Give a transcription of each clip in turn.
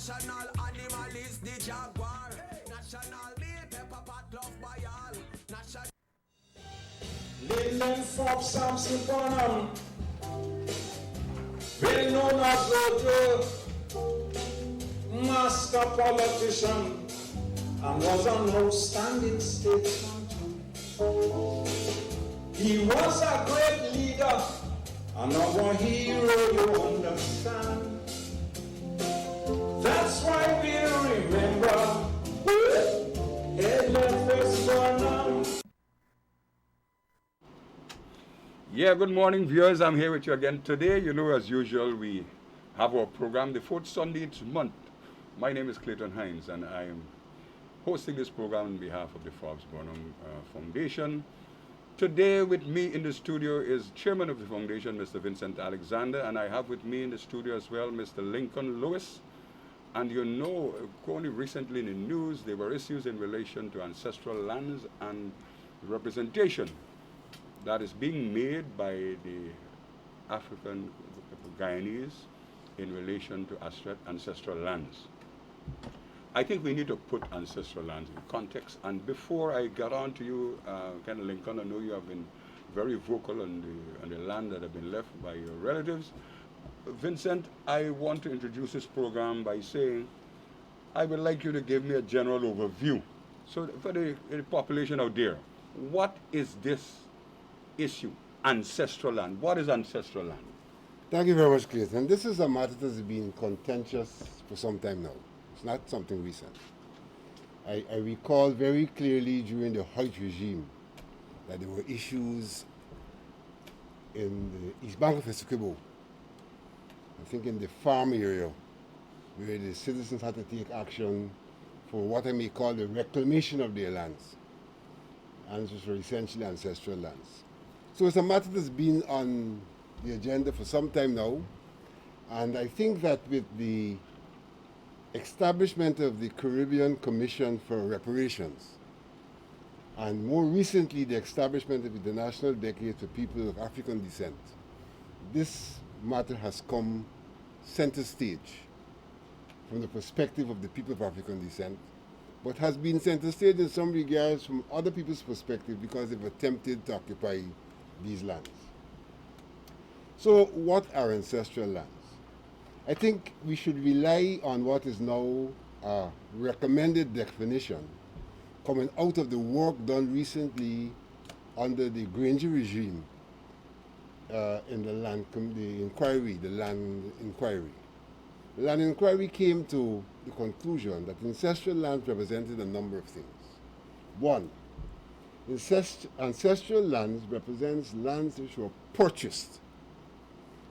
National animal is the jaguar. National meal pepper pot love by all. National Linen from Samson Bonham, well known as the master politician, and was an outstanding statesman too. He was a great leader, and our hero, you understand. That's why we remember Edmund Fitzgerald. Yeah, good morning, viewers. I'm here with you again today. You know, as usual, we have our program the fourth Sunday each month. My name is Clayton Hines, and I am hosting this program on behalf of the Forbes Bonham Foundation. Today, with me in the studio is Chairman of the Foundation, Mr. Vincent Alexander, and I have with me in the studio as well, Mr. Lincoln Lewis. And you know, only recently in the news, there were issues in relation to ancestral lands and representation that is being made by the African Guyanese in relation to ancestral lands. I think we need to put ancestral lands in context. And before I get on to you, Ken Lincoln, I know you have been very vocal on the land that have been left by your relatives. Vincent, I want to introduce this program by saying I would like you to give me a general overview. So for the population out there, what is this issue, ancestral land? What is ancestral land? Thank you very much, Clayton. This is a matter that has been contentious for some time now. It's not something recent. I recall very clearly during the Hoyt regime that there were issues in the East Bank of Essequibo, I think in the farm area, where the citizens had to take action for what I may call the reclamation of their lands, and which were essentially ancestral lands. So it's a matter that's been on the agenda for some time now, and I think that with the establishment of the Caribbean Commission for Reparations, and more recently the establishment of the National Decade for People of African Descent, this matter has come center stage from the perspective of the people of African descent, but has been center stage in some regards from other people's perspective because they've attempted to occupy these lands. So what are ancestral lands? I think we should rely on what is now a recommended definition coming out of the work done recently under the Granger regime in the land inquiry. The land inquiry came to the conclusion that ancestral lands represented a number of things. One, ancestral lands represents lands which were purchased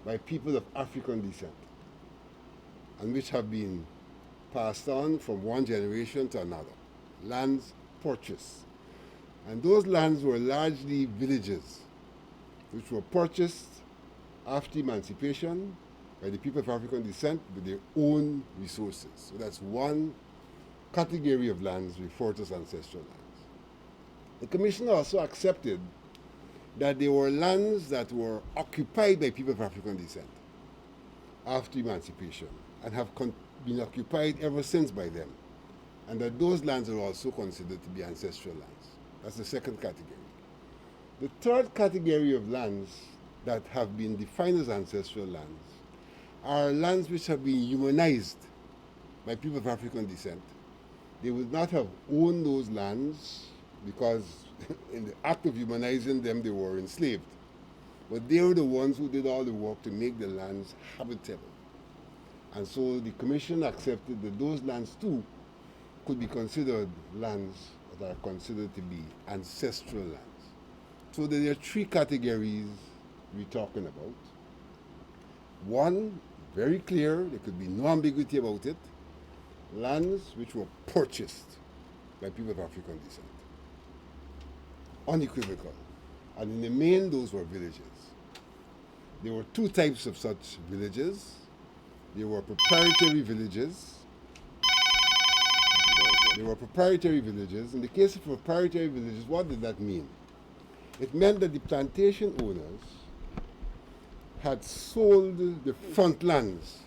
by people of African descent and which have been passed on from one generation to another. Lands purchased. And those lands were largely villages which were purchased after emancipation by the people of African descent with their own resources. So that's one category of lands referred to as ancestral lands. The Commission also accepted that there were lands that were occupied by people of African descent after emancipation and have been occupied ever since by them, and that those lands are also considered to be ancestral lands. That's the second category. The third category of lands that have been defined as ancestral lands are lands which have been humanized by people of African descent. They would not have owned those lands because in the act of humanizing them, they were enslaved. But they were the ones who did all the work to make the lands habitable. And so the Commission accepted that those lands too could be considered lands that are considered to be ancestral lands. So there are three categories we're talking about. One, very clear, there could be no ambiguity about it, lands which were purchased by people of African descent. Unequivocal. And in the main, those were villages. There were two types of such villages. There were proprietary villages. In the case of proprietary villages, what did that mean? It meant that the plantation owners had sold the front lands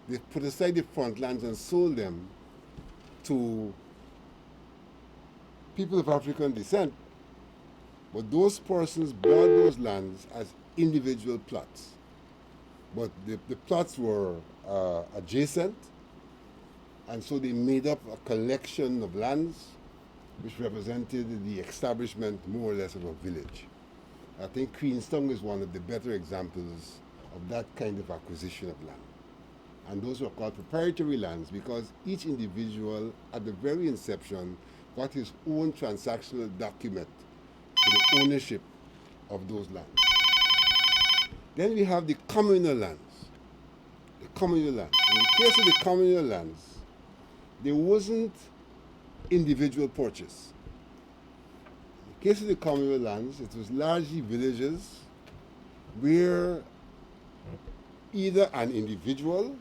They put aside the front lands and sold them to people of African descent, but those persons bought those lands as individual plots. But the plots were adjacent, and so they made up a collection of lands which represented the establishment more or less of a village. I think Queenstown is one of the better examples of that kind of acquisition of land. And those were called proprietary lands because each individual at the very inception got his own transactional document for the ownership of those lands. Then we have the communal lands. The communal lands. In the case of the communal lands, there wasn't individual purchase. In the case of the communal lands, it was largely villages where either an individual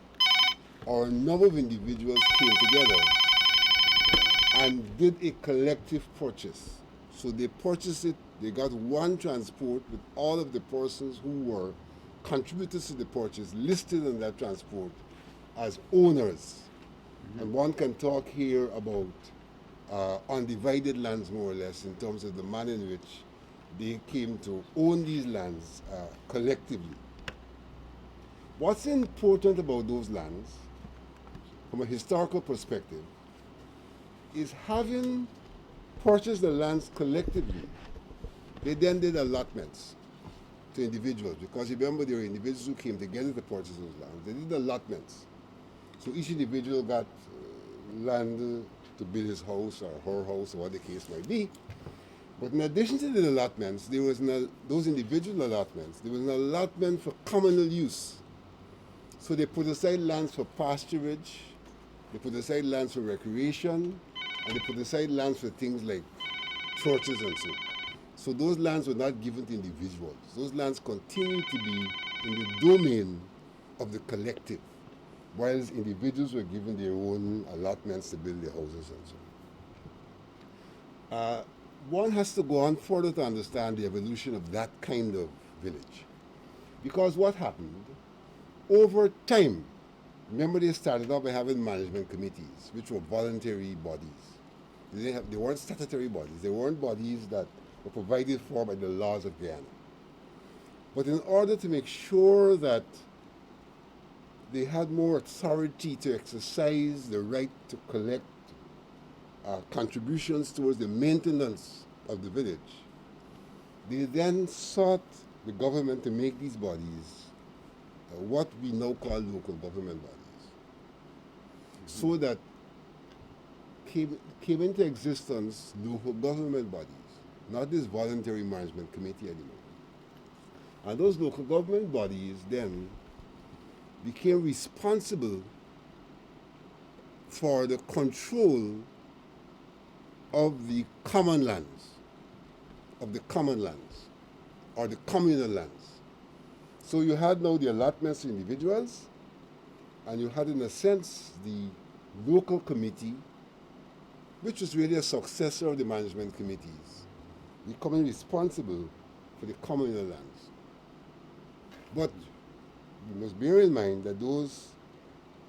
or a number of individuals came together and did a collective purchase. So they purchased it, they got one transport with all of the persons who were contributors to the purchase listed on that transport as owners. And one can talk here about undivided lands more or less in terms of the manner in which they came to own these lands collectively. What's important about those lands from a historical perspective is having purchased the lands collectively, they then did allotments to individuals because remember there were individuals who came together to purchase those lands. They did allotments. So each individual got land to build his house or her house or what the case might be. But in addition to the allotments, there was those individual allotments, there was an allotment for communal use. So they put aside lands for pasturage, they put aside lands for recreation, and they put aside lands for things like churches and so on. So those lands were not given to individuals. Those lands continued to be in the domain of the collective, whilst individuals were given their own allotments to build their houses and so on. One has to go on further to understand the evolution of that kind of village. Because what happened, over time, remember they started off by having management committees, which were voluntary bodies. They weren't statutory bodies. They weren't bodies that were provided for by the laws of Guyana. But in order to make sure that they had more authority to exercise the right to collect contributions towards the maintenance of the village, they then sought the government to make these bodies what we now call local government bodies, so that came into existence local government bodies, not this voluntary management committee anymore. And those local government bodies then became responsible for the control of the common lands, or the communal lands. So you had now the allotments to individuals, and you had, in a sense, the local committee, which was really a successor of the management committees, becoming responsible for the communal lands. But you must bear in mind that those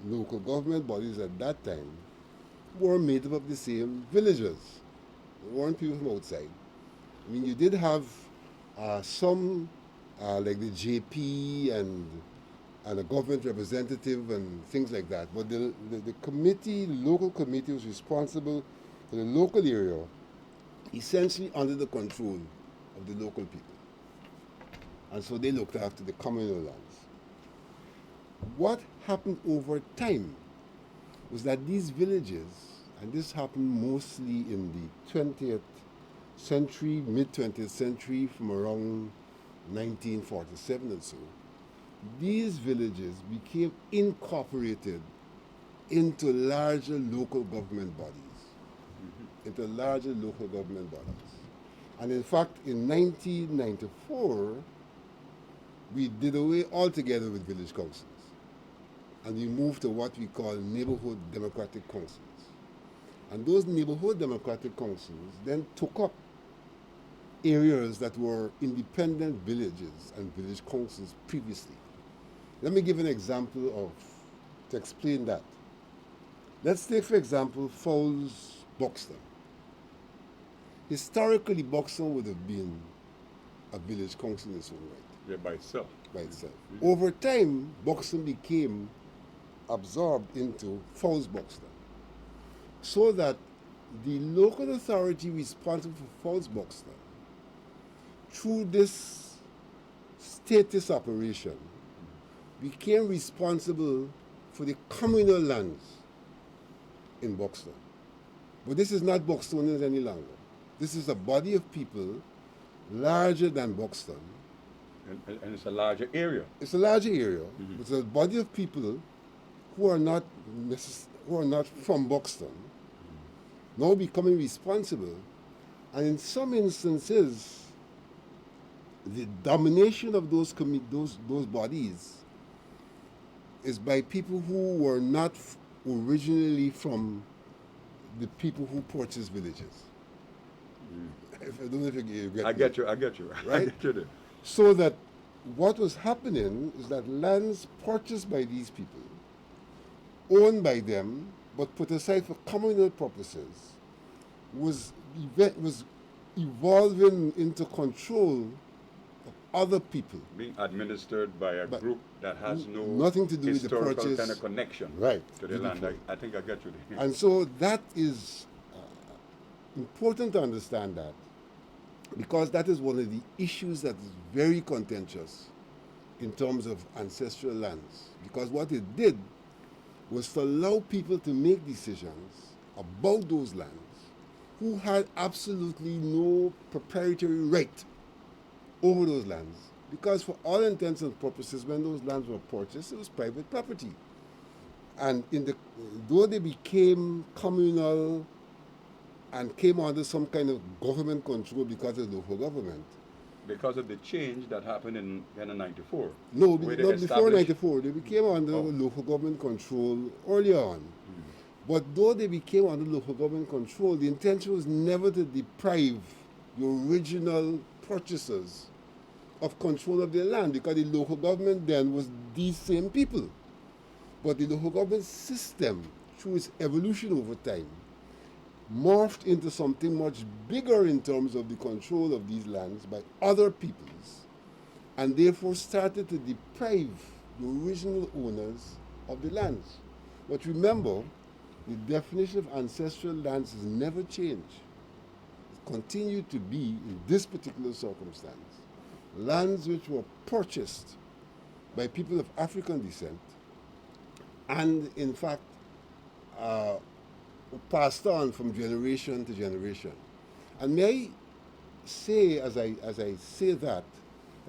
local government bodies at that time were made up of the same villagers. They weren't people from outside. I mean, you did have some, like the JP and a government representative and things like that. But the committee, the local committee, was responsible for the local area, essentially under the control of the local people. And so they looked after the communal lands. What happened over time was that these villages, and this happened mostly in the 20th century, mid-20th century, from around 1947 and so, these villages became incorporated into larger local government bodies, And in fact, in 1994, we did away altogether with village councils, and we moved to what we call neighborhood democratic councils. And those neighborhood democratic councils then took up areas that were independent villages and village councils previously. Let me give an example to explain that. Let's take, for example, Fowles Buxton. Historically, Buxton would have been a village council in its own right, Yeah, by itself. by itself. Over time, Buxton became absorbed into Fowles Buxton, so that the local authority responsible for Fowles Buxton, through this status operation, became responsible for the communal lands in Buxton. But this is not Buxtonians any longer. This is a body of people larger than Buxton. And it's a larger area. It's a larger area. It's a body of people who are not from Buxton, now becoming responsible, and in some instances, the domination of those bodies is by people who were not originally from the people who purchased villages. I don't know if you get I me. get you. I get you. I Right? get you there. So that what was happening is that lands purchased by these people, owned by them, but put aside for communal purposes, was evolving into control of other people. Being administered by a But group that has no nothing to do with the historical purchase. kind of connection Right. to the land. Beautiful. I think I get you there. And so that is important to understand that, because that is one of the issues that is very contentious in terms of ancestral lands. Because what it did was to allow people to make decisions about those lands who had absolutely no proprietary right over those lands. Because for all intents and purposes, when those lands were purchased, it was private property. And though they became communal and came under some kind of government control because of local government. Because of the change that happened in 94. No, where they not before established- 94. They became under local government control earlier on. But though they became under local government control, the intention was never to deprive the original purchasers of control of their land, because the local government then was these same people. But the local government system, through its evolution over time, morphed into something much bigger in terms of the control of these lands by other peoples, and therefore started to deprive the original owners of the lands. But remember, the definition of ancestral lands has never changed. It continued to be, in this particular circumstance, lands which were purchased by people of African descent and, in fact, passed on from generation to generation. And may I say, as I say that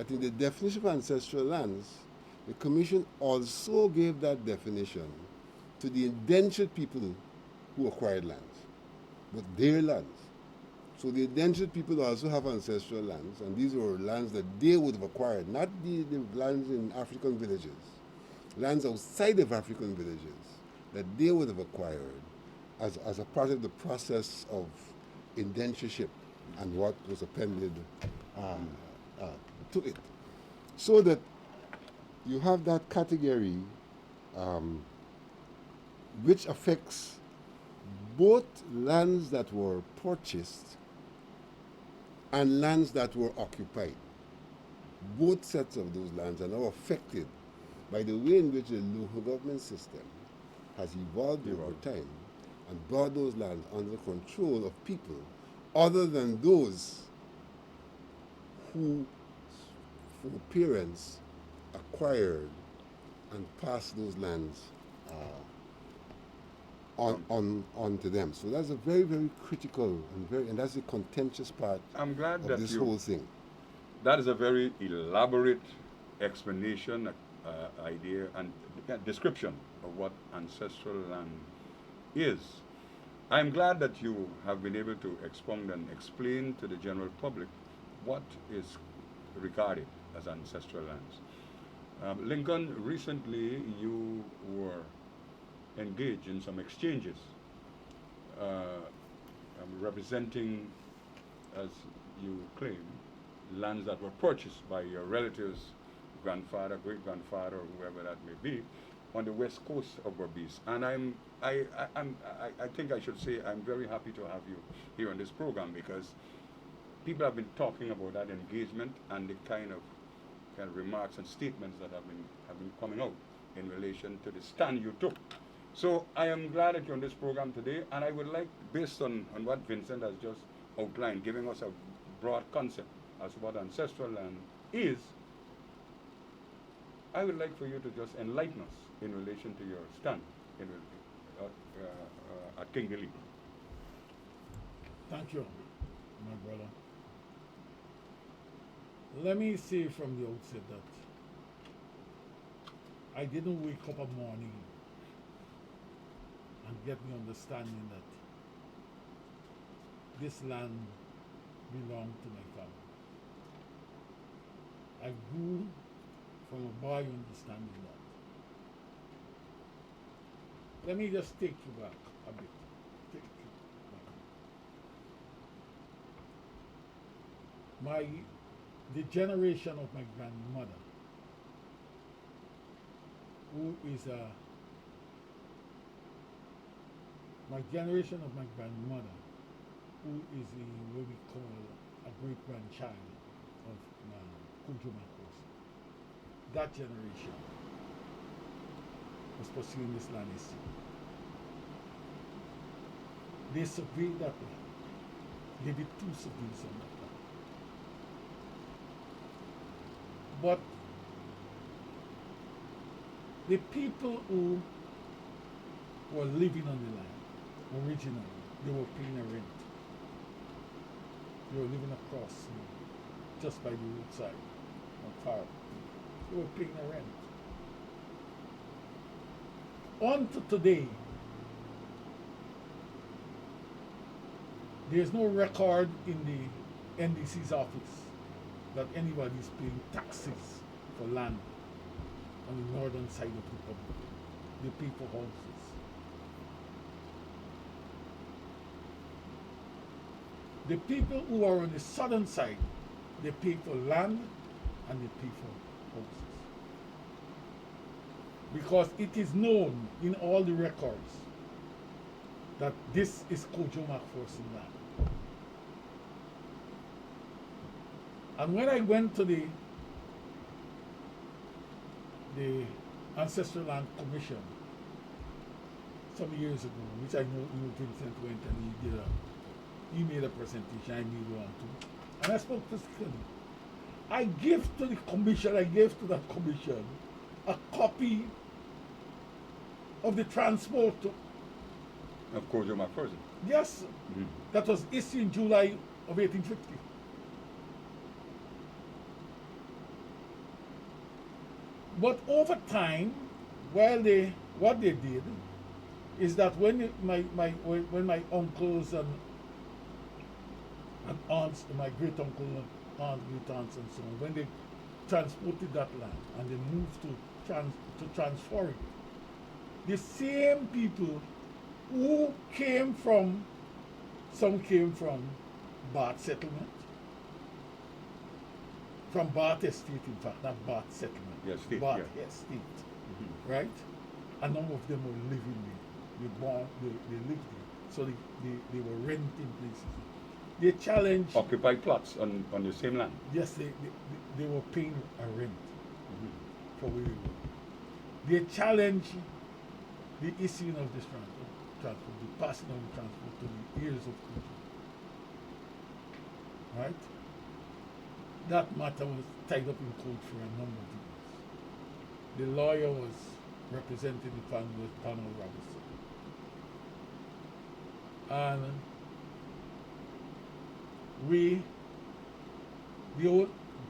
in the definition of ancestral lands, the Commission also gave that definition to the indentured people who acquired lands, but their lands. So the indentured people also have ancestral lands, and these were lands that they would have acquired, not the lands in African villages, lands outside of African villages that they would have acquired as a part of the process of indentureship and what was appended to it. So that you have that category which affects both lands that were purchased and lands that were occupied. Both sets of those lands are now affected by the way in which the local government system has evolved over time and brought those lands under control of people other than those whose parents acquired and passed those lands on to them. So that's a very, very critical and that's the contentious part I'm glad of that this whole thing. That is a very elaborate explanation, idea, and description of what ancestral land is. I'm glad that you have been able to expound and explain to the general public what is regarded as ancestral lands. Lincoln, recently you were engaged in some exchanges representing, as you claim, lands that were purchased by your relatives, grandfather, great-grandfather, or whoever that may be, on the west coast of Berbice. And I think I should say I'm very happy to have you here on this program because people have been talking about that engagement and the kind of remarks and statements that have been coming out in relation to the stand you took. So I am glad that you're on this program today, and I would like, based on what Vincent has just outlined, giving us a broad concept as to what ancestral land is, I would like for you to just enlighten us in relation to your stand at Kingelly. Thank you, my brother. Let me say from the outset that I didn't wake up a morning and get the understanding that this land belonged to my family. I grew from a boy understanding that. Let me just take you back a bit. Take you back. The generation of my grandmother, my generation of my grandmother, who is what we call a great grandchild of Kojo Makos. That generation was pursuing this land issue. They surveyed that land. They did 2 surveys on that land. But the people who were living on the land originally, they were paying a rent. They were living across, just by the roadside, not far. They were paying a rent. On to today, there's no record in the NDC's office that anybody is paying taxes for land on the northern side of the republic. They pay for houses. The people who are on the southern side, they pay for land and they pay for houses. Because it is known in all the records that this is Kojo Macpherson land. And when I went to the Ancestral Land Commission some years ago, which I know Vincent went and he made a presentation, I made one too. And I spoke to Skilly. I gave to that commission a copy of the transport. Of Kojo Macpherson. Yes, that was issued in July of 1850. But over time, what they did is that when my uncles and aunts, my great uncle and great aunts and so on, when they transported that land and they moved to transfer it, the same people who some came from Bath settlement, from Bath Estate, in fact, not Bath settlement. Yes, state, Bath yeah. Estate, right? A number of them were living there. They lived there. So they were renting places. They challenged. Occupied plots on the same land. Yes, they were paying a rent for where they were. They challenged the issuing of this transport, the passing of the transport to the ears of Kojo. Right? That matter was tied up in court for a number of years. The lawyer was representing the family with Donald Robinson. And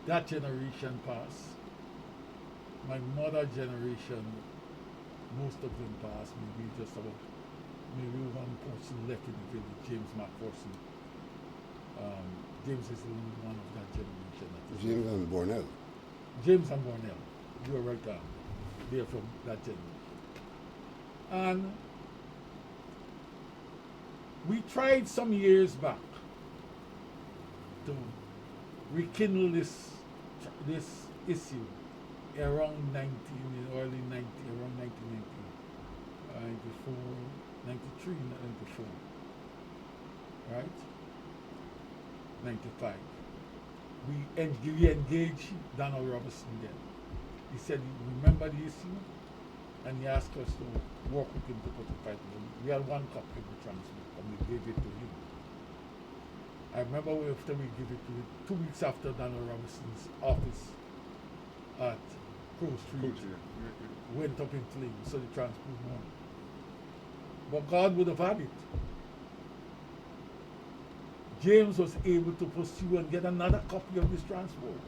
that generation passed. My mother generation, most of them passed, maybe one person left in the village, James Macpherson. James is the only one of that generation. James and Bornell. James and Bornell, you are right there. They are from that generation. And we tried some years back to rekindle this issue around 90, in the early 90, around 1990, 94, 93, 94, right? 95. We engaged Donald Robertson then. He said he remembered the issue and he asked us to work with him to put a fight with him. We had one copy of the transcript and we gave it to him. I remember after we gave it to him, 2 weeks after Donald Robertson's office at Crow Street went up in flames, so the transport won. But God would have had it. James was able to pursue and get another copy of this transport.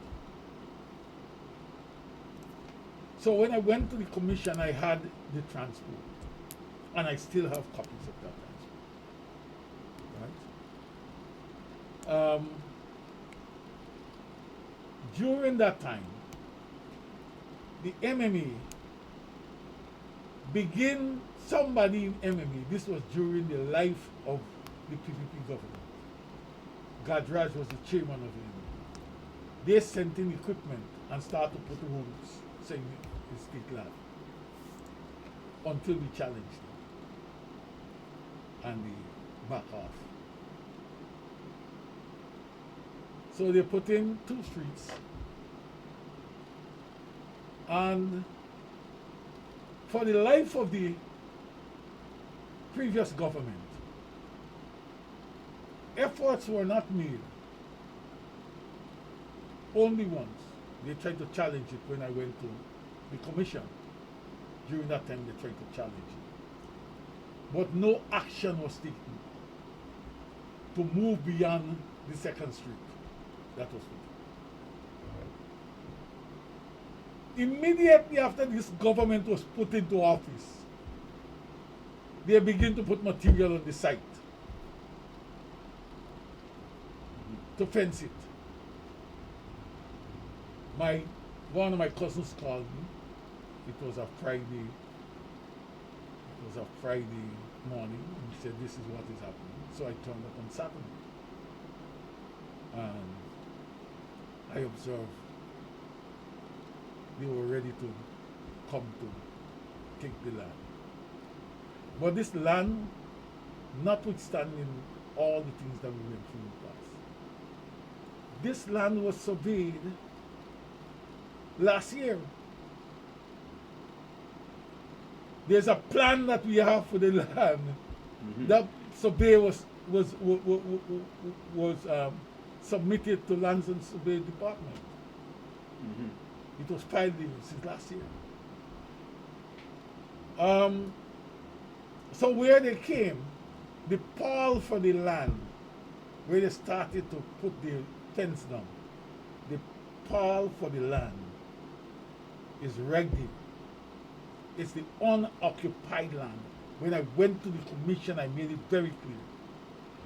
So when I went to the commission, I had the transport, and I still have copies of that transport. Right? During that time, the MMA somebody in MMA, this was during the life of the PPP government. Gadraj was the chairman of the MMA. They sent in equipment and started to put rules saying it's state land until we challenged them and they back off. So they put in 2 streets, and for the life of the previous government, efforts were not made. Only once. They tried to challenge it when I went to the commission. During that time, they tried to challenge it. But no action was taken to move beyond the 2nd Street. That was it. Immediately after this government was put into office, they began to put material on the site to fence it. One of my cousins called me. It was a Friday morning, and he said, "This is what is happening." So I turned up on Saturday, and I observed they were ready to come to take the land. But this land, notwithstanding all the things that we went through in the past, this land was surveyed last year. There's a plan that we have for the land. Mm-hmm. That survey was submitted to Lands and Survey Department. Mm-hmm. It was filed since last year. So where they came, the pall for the land, where they started to put the fence down, the pall for the land is Regdy. It's the unoccupied land. When I went to the commission, I made it very clear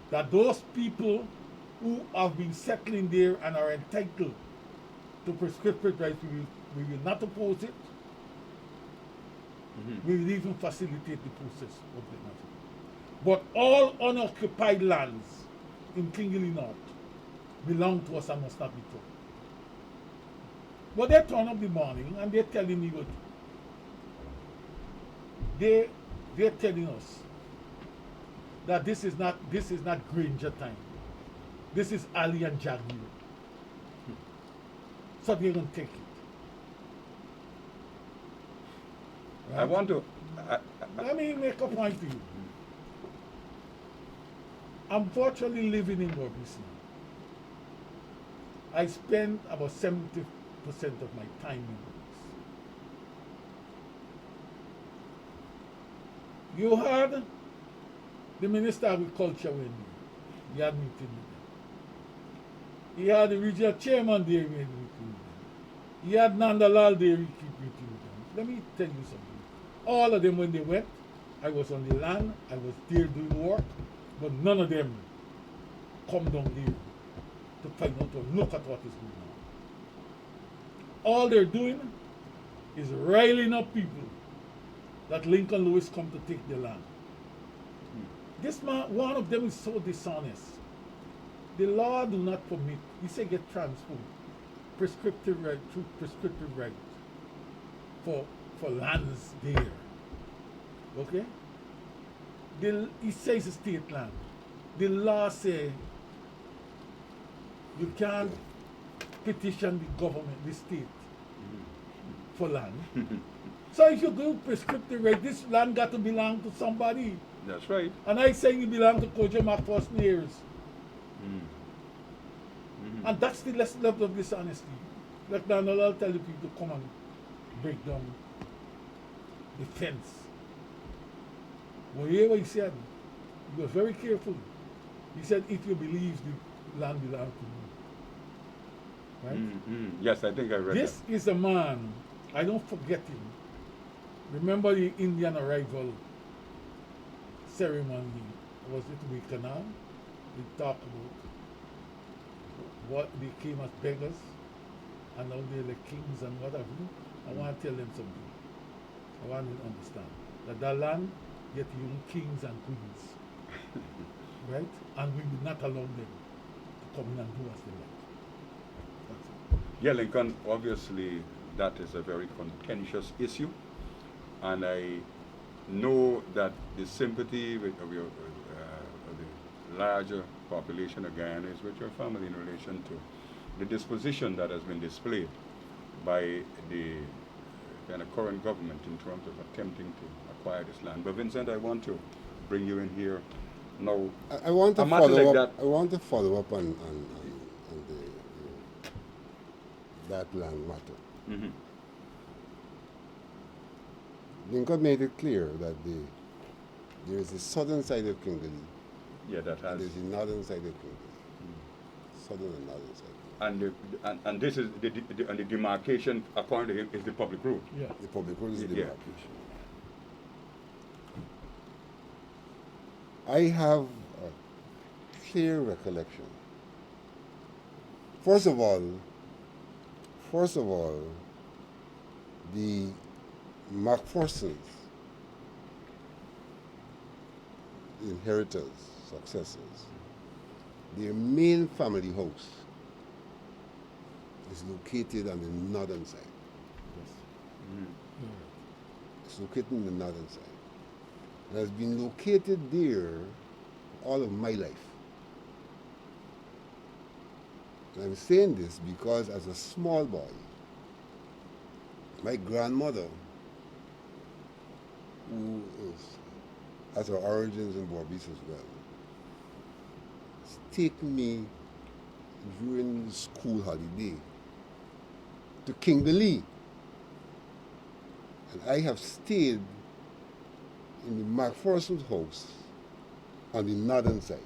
that those people who have been settling there and are entitled to prescriptive rights, we will not oppose it. Mm-hmm. We will even facilitate the process of the matter. But all unoccupied lands in Kingley North belong to us and must not be touched. But they turn up the morning and they're telling me what they're telling us that this is not Granger time. This is Ali and Jagmeet. So they're going to take it. Right? I want to. Let me make a point to you. I'm virtually living in Berbice now. I spend about 70% of my time in Berbice. You heard the Minister of Agriculture when he had meeting with them. He had the regional chairman there when he meeting with them. He had Nandalal there he keep meeting with them. Let me tell you something. All of them when they went, I was on the land, I was there doing work, but none of them come down here to find out or look at what is going on. All they're doing is riling up people that Lincoln Lewis come to take the land. This man, one of them is so dishonest. The law do not permit. He say get transferred. Prescriptive right, through prescriptive right. for lands there. Okay? He says it's state land. The law say you can't petition the government, the state, for land. So if you go prescriptive right, this land got to belong to somebody. That's right. And I say you belong to Kojima for years. And that's the less level of dishonesty. Like now I'll tell you people to come and break down the fence. Well, hear what he said. He was very careful. He said, if you believe the land belongs to you. Right? Yes, I think I read This is a man, I don't forget him. Remember the Indian arrival ceremony? Was it with Canal? We talked about what they came as beggars and now they're the kings and whatever. I want to tell them something. I want them to understand that land get young kings and queens. Right? And we will not allow them to come in and do as they like. That's it. Yeah, Lincoln, obviously that is a very contentious issue, and I know that the sympathy of the larger population of Guyana is with your family in relation to the disposition that has been displayed by the kind of current government in terms of attempting to acquire this land. But Vincent, I want to bring you in here now. I want to a matter follow like up. that- I want to follow up on that land matter. Mhm. Lincoln made it clear that there is the southern side of Kingley, Yeah, that and has. there's the northern side of Kingley. Southern and northern side. And this is and the demarcation, according to him, is the public road. Yeah. The public road is the Yeah. demarcation. I have a clear recollection. First of all, the McPhersons, the inheritors, successors, their main family house is located on the northern side. It's located on the northern side. It has been located there all of my life. And I'm saying this because as a small boy, my grandmother, who has her origins in Berbice as well, has taken me during the school holiday to Kingley. And I have stayed in the McPherson's house on the northern side.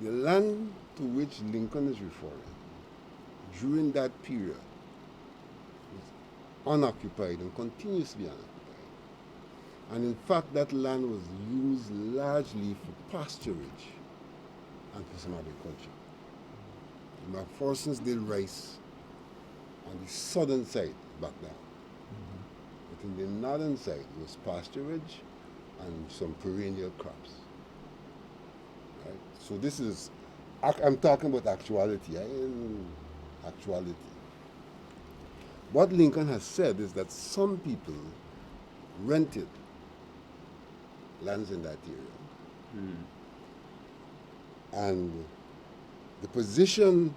The land to which Lincoln is referring during that period was unoccupied and continues to be unoccupied. And in fact, that land was used largely for pasturage and for some agriculture. The McPhersons did rice on the southern side back then. But in the northern side, it was pasturage and some perennial crops. Right? So this is, I'm talking about actuality. Actuality. What Lincoln has said is that some people rented lands in that area. And the position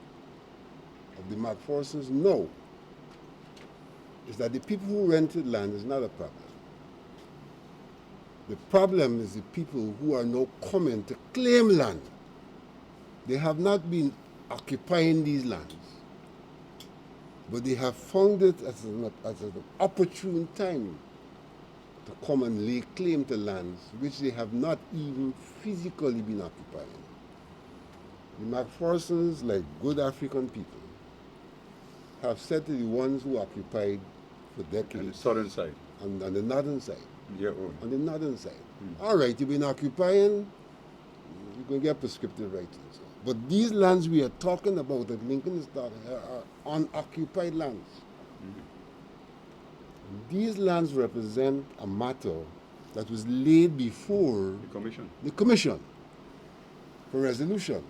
of the McPhersons, no, is that the people who rented land is not a problem. The problem is the people who are now coming to claim land. They have not been occupying these lands, but they have found it as an opportune time to come and lay claim to lands which they have not even physically been occupying. The McPhersons, like good African people, have said to the ones who occupied for decades On the southern side. on the northern side, Yeah. Oh. on the northern side. All right, you've been occupying, you can get prescriptive rights. But these lands we are talking about, that Lincoln is talking, are unoccupied lands. These lands represent a matter that was laid before The commission. the commission for resolution.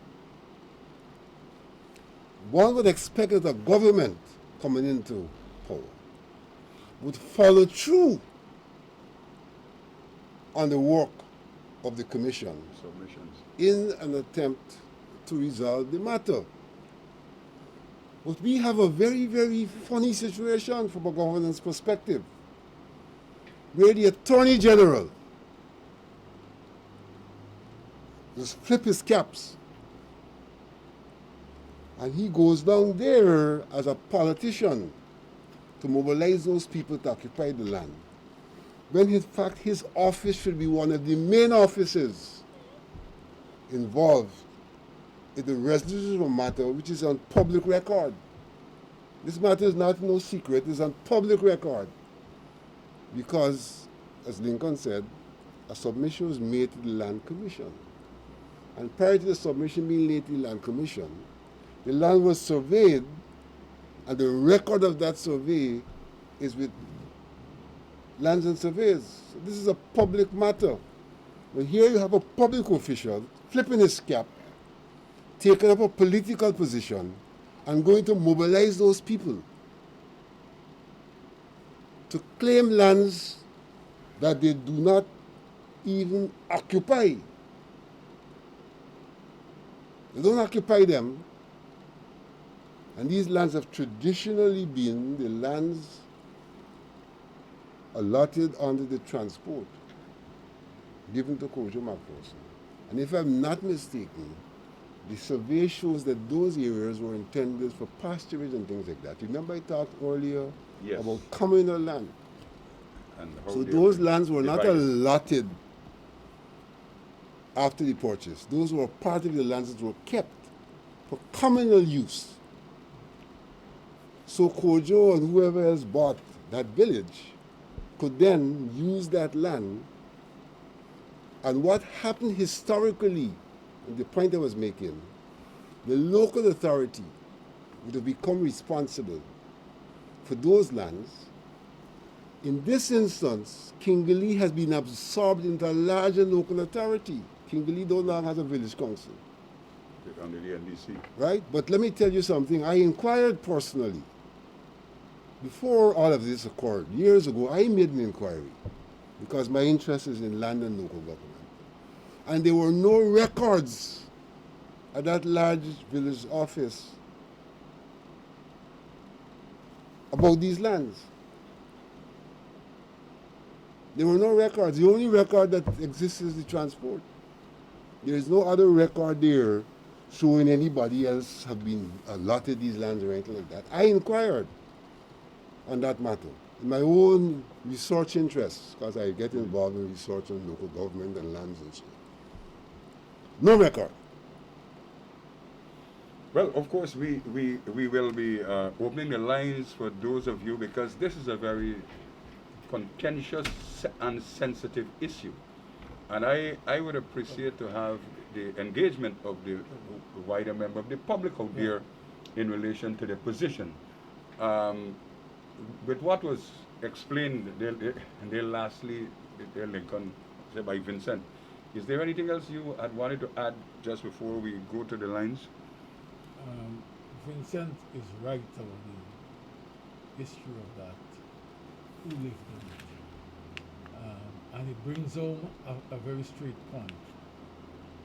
One would expect that a government coming into power would follow through on the work of the commission Submissions. in an attempt to resolve the matter. But we have a very, very funny situation from a governance perspective, where the Attorney General just flip his caps and he goes down there as a politician to mobilize those people to occupy the land, when in fact his office should be one of the main offices involved in the resolution of a matter which is on public record. This matter is not no secret, it's on public record. Because, as Lincoln said, a submission was made to the Land Commission. And prior to the submission being made to the Land Commission, the land was surveyed, and the record of that survey is with Lands and Surveys. So this is a public matter. But here you have a public official flipping his cap, taking up a political position, and going to mobilize those people to claim lands that they do not even occupy. They don't occupy them. And these lands have traditionally been the lands allotted under the transport given to Kojo McPherson. And if I'm not mistaken, the survey shows that those areas were intended for pasturage and things like that. Remember I talked earlier Yes. about communal land. And how So they those lands were not divided. allotted after the purchase. Those were part of the lands that were kept for communal use. So Kojo and whoever else bought that village could then use that land. And what happened historically, and the point I was making, the local authority would have become responsible for those lands. In this instance, Kingley has been absorbed into a larger local authority. Kingley no longer has a village council, Under the NDC. right? But let me tell you something. I inquired personally. Before all of this occurred, years ago, I made an inquiry because my interest is in land and local government. And there were no records at that large village office about these lands. There were no records. The only record that exists is the transport. There is no other record there showing anybody else have been allotted these lands or anything like that. I inquired on that matter in my own research interests, because I get involved in research on local government and lands and so on. No record. Well, of course, we will be opening the lines for those of you, because this is a very contentious and sensitive issue. And I would appreciate to have the engagement of the wider member of the public out there in relation to the position. With what was explained there lastly, there Lincoln, said by Vincent, is there anything else you had wanted to add just before we go to the lines? Vincent is right about the issue of that, who lived in it. And it brings home a very straight point.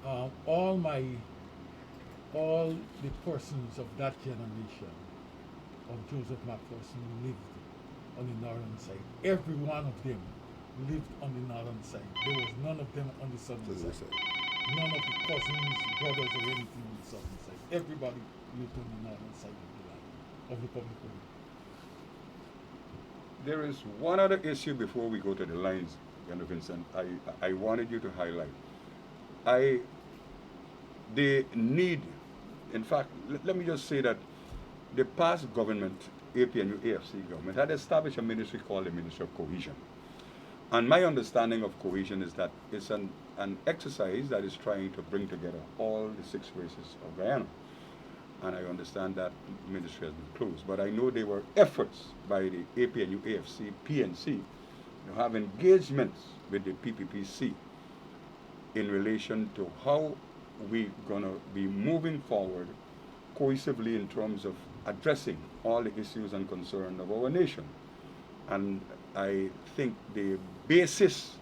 All the persons of that generation of Joseph McPherson lived on the northern side. Every one of them lived on the northern side. There was none of them on the southern side. None of the cousins, brothers, or anything on the southern side. Everybody lived on the northern side of the land, of the public way. There is one other issue before we go to the lines, Vincent, I wanted you to highlight. The need, in fact, let me just say that the past government, APNU, AFC government, had established a ministry called the Ministry of Cohesion. And my understanding of cohesion is that it's an exercise that is trying to bring together all the 6 races of Guyana. And I understand that ministry has been closed. But I know there were efforts by the APNU, AFC, PNC to have engagements with the PPPC in relation to how we're going to be moving forward cohesively in terms of addressing all the issues and concerns of our nation. And I think the basis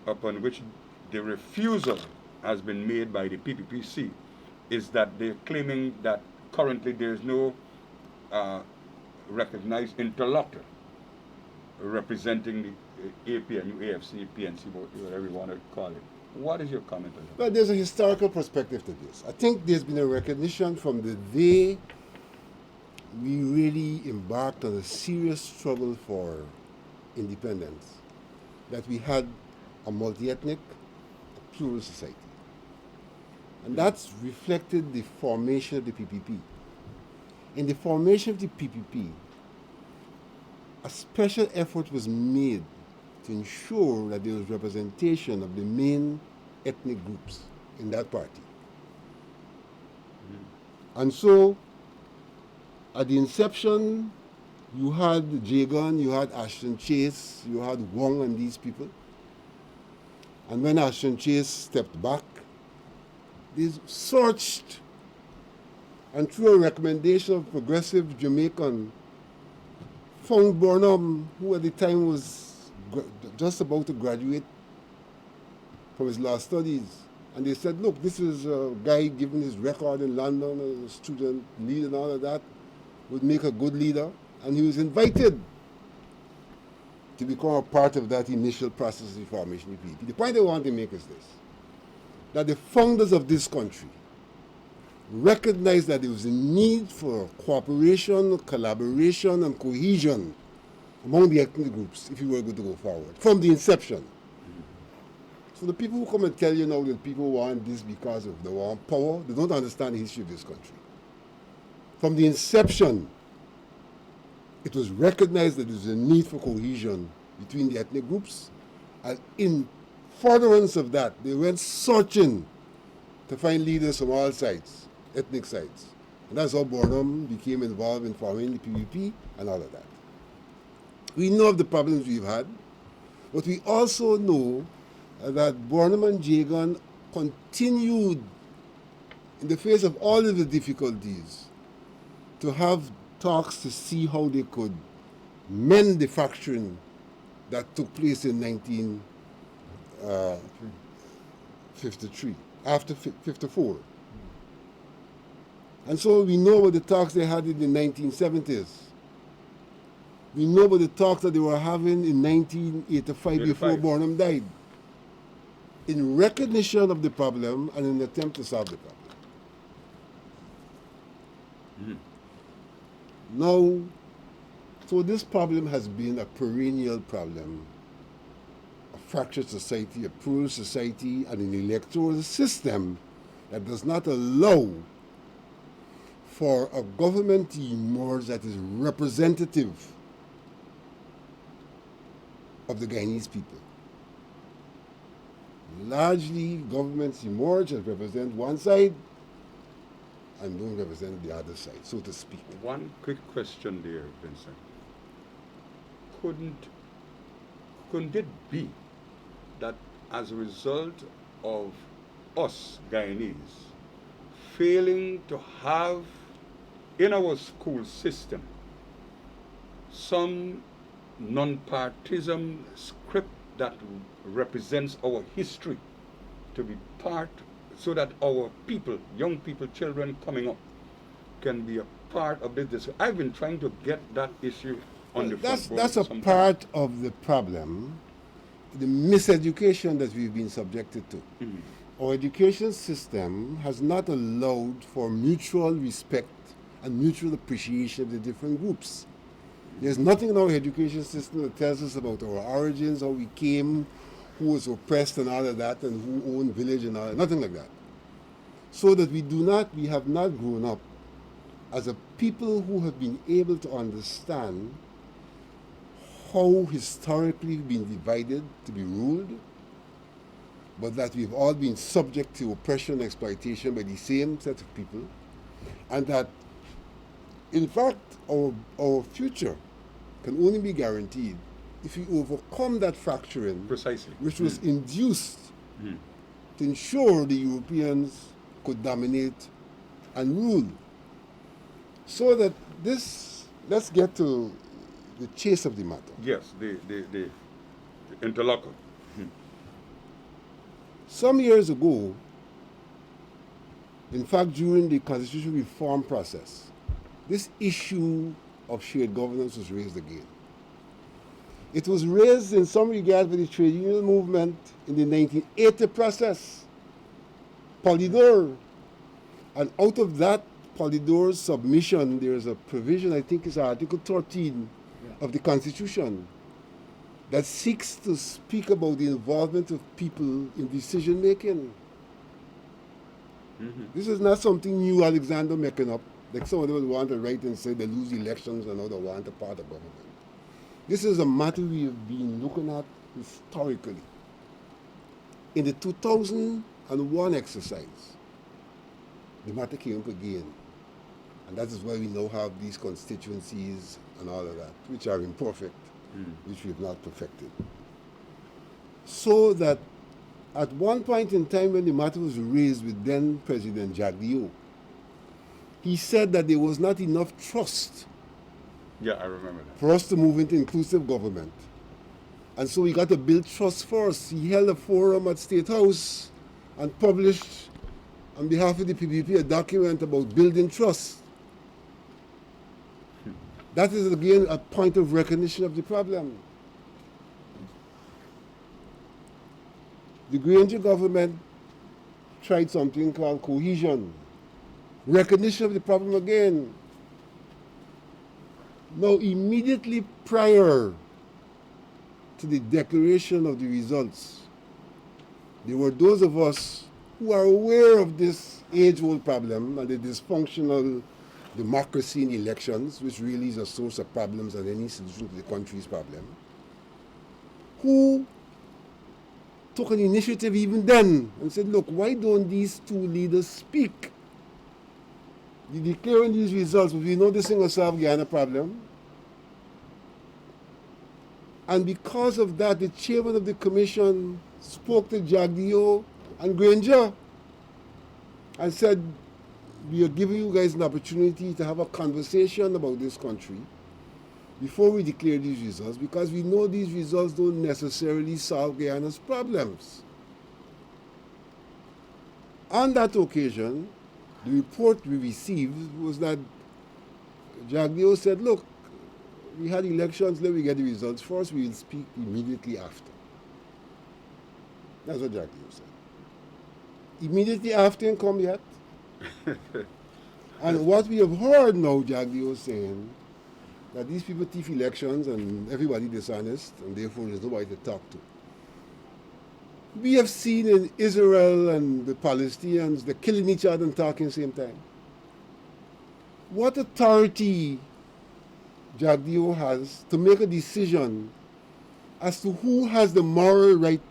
upon which the refusal has been made by the PPPC is that they're claiming that currently there is no recognized interlocutor representing the APNU, AFC, PNC, whatever you want to call it. What is your comment on that? Well, there's a historical perspective to this. I think there's been a recognition from the day we really embarked on a serious struggle for independence that we had a multi-ethnic, plural society. And that's reflected the formation of the PPP. In the formation of the PPP, a special effort was made to ensure that there was representation of the main ethnic groups in that party. And so, at the inception, you had Jagan, you had Ashton Chase, you had Wong and these people. And when Ashton Chase stepped back, they searched, and through a recommendation of progressive Jamaican, found Burnham, who at the time was just about to graduate from his law studies. And they said, look, this is a guy given his record in London as a student leader and all of that, would make a good leader. And he was invited to become a part of that initial process of formation of PPP. The point I want to make is this, that the founders of this country recognized that there was a need for cooperation, collaboration, and cohesion among the ethnic groups if you were going to go forward, from the inception. So the people who come and tell you now that people want this because of they want power, they don't understand the history of this country. From the inception, it was recognized that there was a need for cohesion between the ethnic groups, and in furtherance of that, they went searching to find leaders from all sides, ethnic sides. And that's how Burnham became involved in forming the PPP and all of that. We know of the problems we've had, but we also know that Burnham and Jagan continued, in the face of all of the difficulties, to have talks to see how they could mend the fracturing that took place in 1953, after 54. And so we know about the talks they had in the 1970s. We know about the talks that they were having in 1985 before Burnham died, in recognition of the problem and in an attempt to solve the problem. Now, so this problem has been a perennial problem, a fractured society, a plural society, and an electoral system that does not allow for a government to emerge that is representative of the Guyanese people. Largely, governments emerge that represent one side and don't represent the other side, so to speak. One quick question there, Vincent. Couldn't it be that as a result of us Guyanese failing to have in our school system some non-partisan script that represents our history to be part, so that our people, young people, children coming up can be a part of this. I've been trying to get that issue on the front board. That's a part of the problem, the miseducation that we've been subjected to. Our education system has not allowed for mutual respect and mutual appreciation of the different groups. There's nothing in our education system that tells us about our origins, how we came, who was oppressed and all of that, and who owned village and all that, nothing like that. So that we have not grown up as a people who have been able to understand how historically we've been divided to be ruled, but that we've all been subject to oppression and exploitation by the same set of people, and that, in fact, our future can only be guaranteed if we overcome that fracturing, precisely, which was induced to ensure the Europeans could dominate and rule So that this, let's get to the chase of the matter. Yes, the interlocker. Some years ago, in fact, during the constitutional reform process, this issue of shared governance was raised again. It was raised in some regard by the trade union movement in the 1980 process, Polydor. And out of that Polydor's submission, there is a provision, I think it's Article 13 of the Constitution, that seeks to speak about the involvement of people in decision making. This is not something new Alexander making up, like some of them want to write and say they lose elections and now they want a part of government. This is a matter we have been looking at historically. In the 2001 exercise, the matter came up again. And that is why we now have these constituencies and all of that, which are imperfect, which we have not perfected. So that at one point in time when the matter was raised with then President Jagdeo, he said that there was not enough trust Yeah, I remember that. for us to move into inclusive government. And so we got to build trust first. He held a forum at State House and published on behalf of the PPP a document about building trust. That is again a point of recognition of the problem. The Granger government tried something called cohesion. Recognition of the problem again. Now, immediately prior to the declaration of the results, there were those of us who are aware of this age-old problem and the dysfunctional democracy in elections, which really is a source of problems and any solution to the country's problem, who took an initiative even then and said, look, why don't these two leaders speak? You're declaring these results, but we know this thing will solve Guyana problem. And because of that, the chairman of the commission spoke to Jagdeo and Granger and said, we are giving you guys an opportunity to have a conversation about this country before we declare these results, because we know these results don't necessarily solve Guyana's problems. On that occasion, the report we received was that Jagdeo said, look, we had elections, let me get the results first, we will speak immediately after. That's what Jagdeo said. Immediately after him come yet. And what we have heard now, Jagdeo saying, that these people thief elections and everybody dishonest, and therefore there's nobody to talk to. We have seen in Israel and the Palestinians, they're killing each other and talking at the same time. What authority Jagdeo has to make a decision as to who has the moral right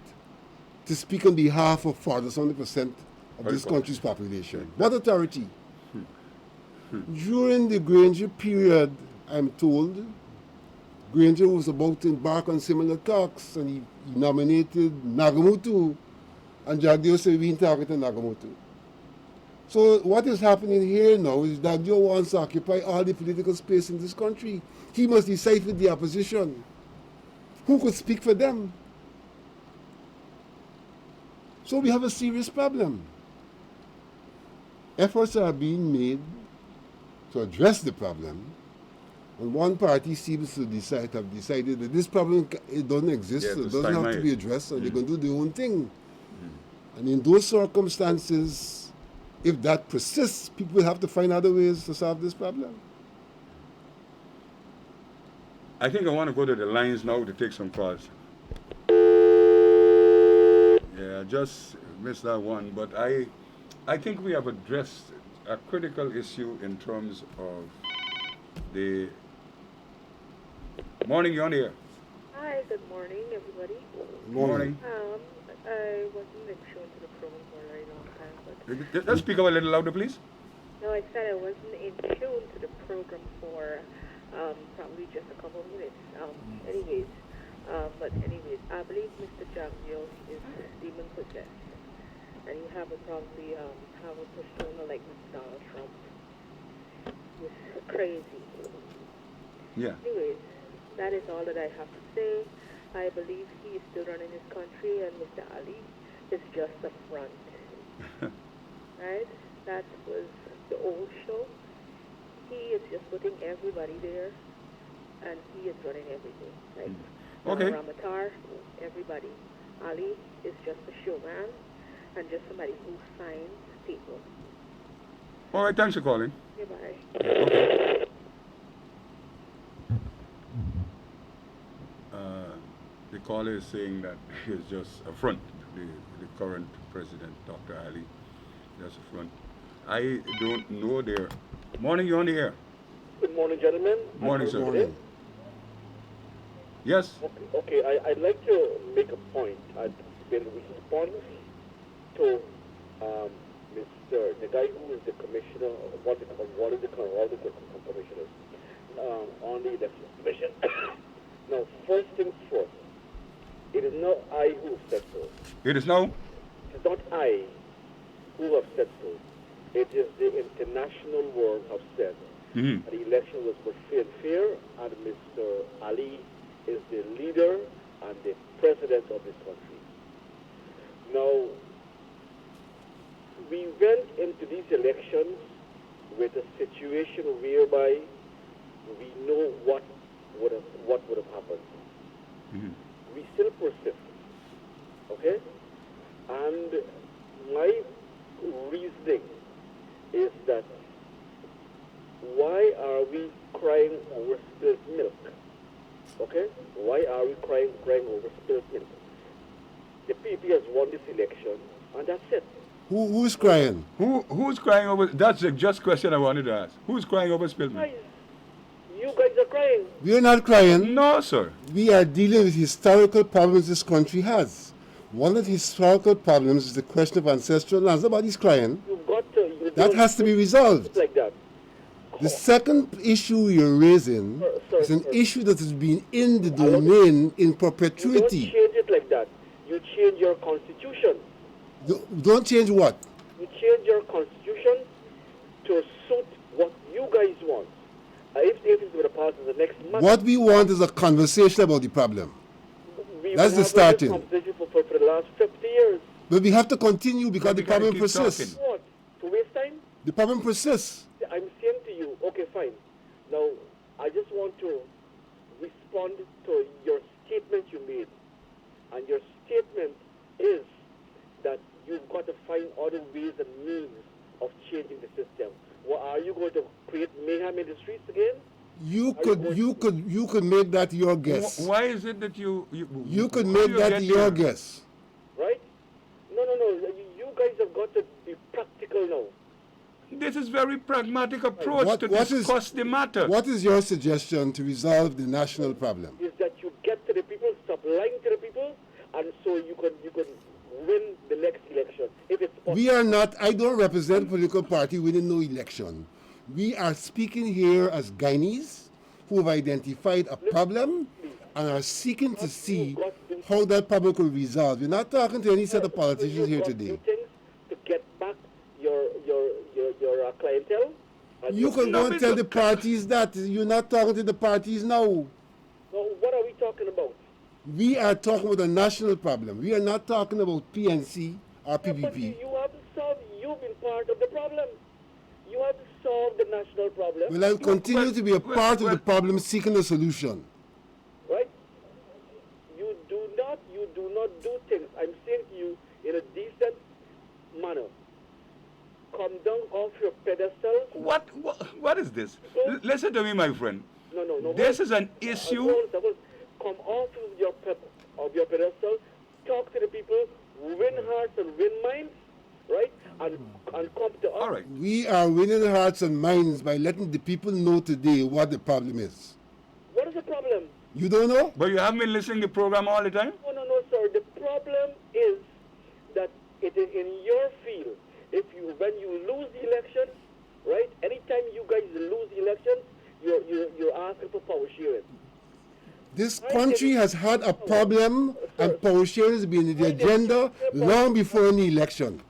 to speak on behalf of 70% of this country's population? What authority? During the Granger period, I'm told, Granger was about to embark on similar talks, and he nominated Nagamutu, and Jagdeo said we ain't talking to Nagamutu. So what is happening here now is Jagdeo wants to occupy all the political space in this country. He must decide with the opposition. Who could speak for them? So we have a serious problem. Efforts are being made to address the problem, and one party seems to have decided that this problem it doesn't exist, so it doesn't have to be addressed, and they're going to do their own thing. And in those circumstances, if that persists, people will have to find other ways to solve this problem. I think I want to go to the lines now to take some calls. Yeah, I just missed that one, but I think we have addressed a critical issue in terms of the morning. You're on here. Hi, good morning, everybody. Morning. I wasn't shown to the program for a very long time, but Let's speak up a little louder, please. no, I said I wasn't in tune to the program for probably just a couple of minutes. Anyways, I believe Mr. Jagdeo is demon possessed, and you have a probably have a persona like Mr. Donald Trump. was crazy. Yeah. Anyways, that is all that I have to say. I believe he is still running his country, and Mr. Ali is just a front. Right? That was the old show. He is just putting everybody there, and he is running everything. Like Okay. Ramatar, everybody. Ali is just a showman and just somebody who signs people. All right, thanks for calling. Goodbye. The caller is saying that he's just a front. The current president, Dr. Ali, just a front. I don't know their. Morning, you're on the air. Good morning, gentlemen. Morning, sir. Morning. Yes. Okay, I'd like to make a point. I'd been response to the guy who is the commissioner, what is the commissioners on the election commission. Now, first things first, it is not I who said so. It is now. It's not I who have said so. It is the international world have said Mhm. the election was free and fair, and Mr. Ali is the leader and the president of this country. Now, we went into these elections with a situation whereby we know what would have happened. Mhm. We still persist, okay? And my reasoning is that why are we crying over spilled milk? Okay? Why are we crying over spilled milk? The PP has won this election, and that's it. Who's crying? Who's crying over? That's a just question I wanted to ask. Who's crying over spilled milk? Guys, you guys are crying. We are not crying. No, sir. We are dealing with historical problems this country has. One of the historical problems is the question of ancestral lands. Nobody's crying. You've got to. You That don't has to be put resolved. it like that. The second issue you're raising Sir, is an sir. issue that has been in the domain in You don't perpetuity. change it like that. You change your constitution. Don't change what? You change your constitution to suit what you guys want. If it's going to pass in the next month, What we want is a conversation about the problem. we that's will the have starting. this conversation for the last 50 years. But we have to continue because But the we gotta problem keep persists. talking. What? To waste time? The problem persists. I'm saying to you, okay, fine. Now, I just want to respond to your statement you made. And your statement is that you've got to find other ways and means of changing the system. Well, are you going to create mayhem in the streets again? You could make that your guess. Why is it that you You could how make do you that get your there? guess. Right? No. You guys have got to be practical now. This is very pragmatic approach What- to what is- discuss the matter. What is your suggestion to resolve the national problem? Is that you get to the people, stop lying to the people, and so you can win the next election if it's possible. We are not, I don't represent a political party winning no election. We are speaking here as Guyanese who have identified a problem and are seeking to see how that problem could be resolved. We're not talking to any set of politicians here today. You things to get back your clientele. And You can No, go and but tell look- the parties that. You're not talking to the parties now. Now, what are we talking about? We are talking about a national problem. We are not talking about PNC or But PPP. you haven't solved. You've been part of the problem. You haven't solved the national problem. Well, I'll continue to be a part of the well- problem seeking a solution. Right? You do not do things. I'm saying to you in a decent manner. Come down off your pedestal. What is this? Listen to me, my friend. No. This is an issue. Come off of your pedestal. Talk to the people. Win hearts and win minds. Right? And come to us. All right. We are winning hearts and minds by letting the people know today what the problem is. What is the problem? You don't know? But you haven't been listening to the program all the time? No, sir. The problem is that it is in your field. When you lose the election, right? Anytime you guys lose the election, you're asking for power sharing. This country has had a problem and power sharing has been in the agenda long before any election.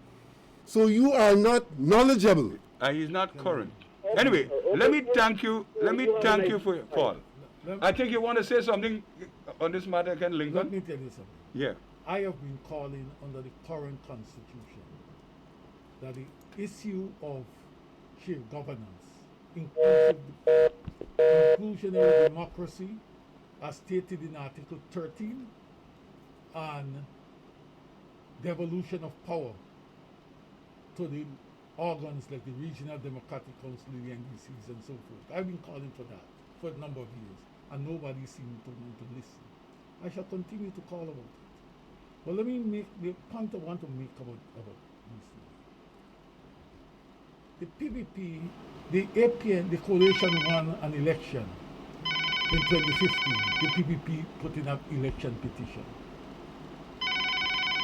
So you are not knowledgeable. He's not current. Anyway, let me thank you. Let me You have a thank nice you for your time. call. Let, I think you want to say something on this matter, Ken let Lincoln? me tell you something. Yeah. I have been calling under the current constitution that the issue of shared governance, inclusionary democracy, as stated in Article 13, and devolution of power to the organs like the Regional Democratic Council, the NDCs, and so forth. I've been calling for that for a number of years, and nobody seemed to want to listen. I shall continue to call about it. But let me make the point I want to make about this. The PVP, the APN, the coalition won an election in 2015. The PVP put in an election petition.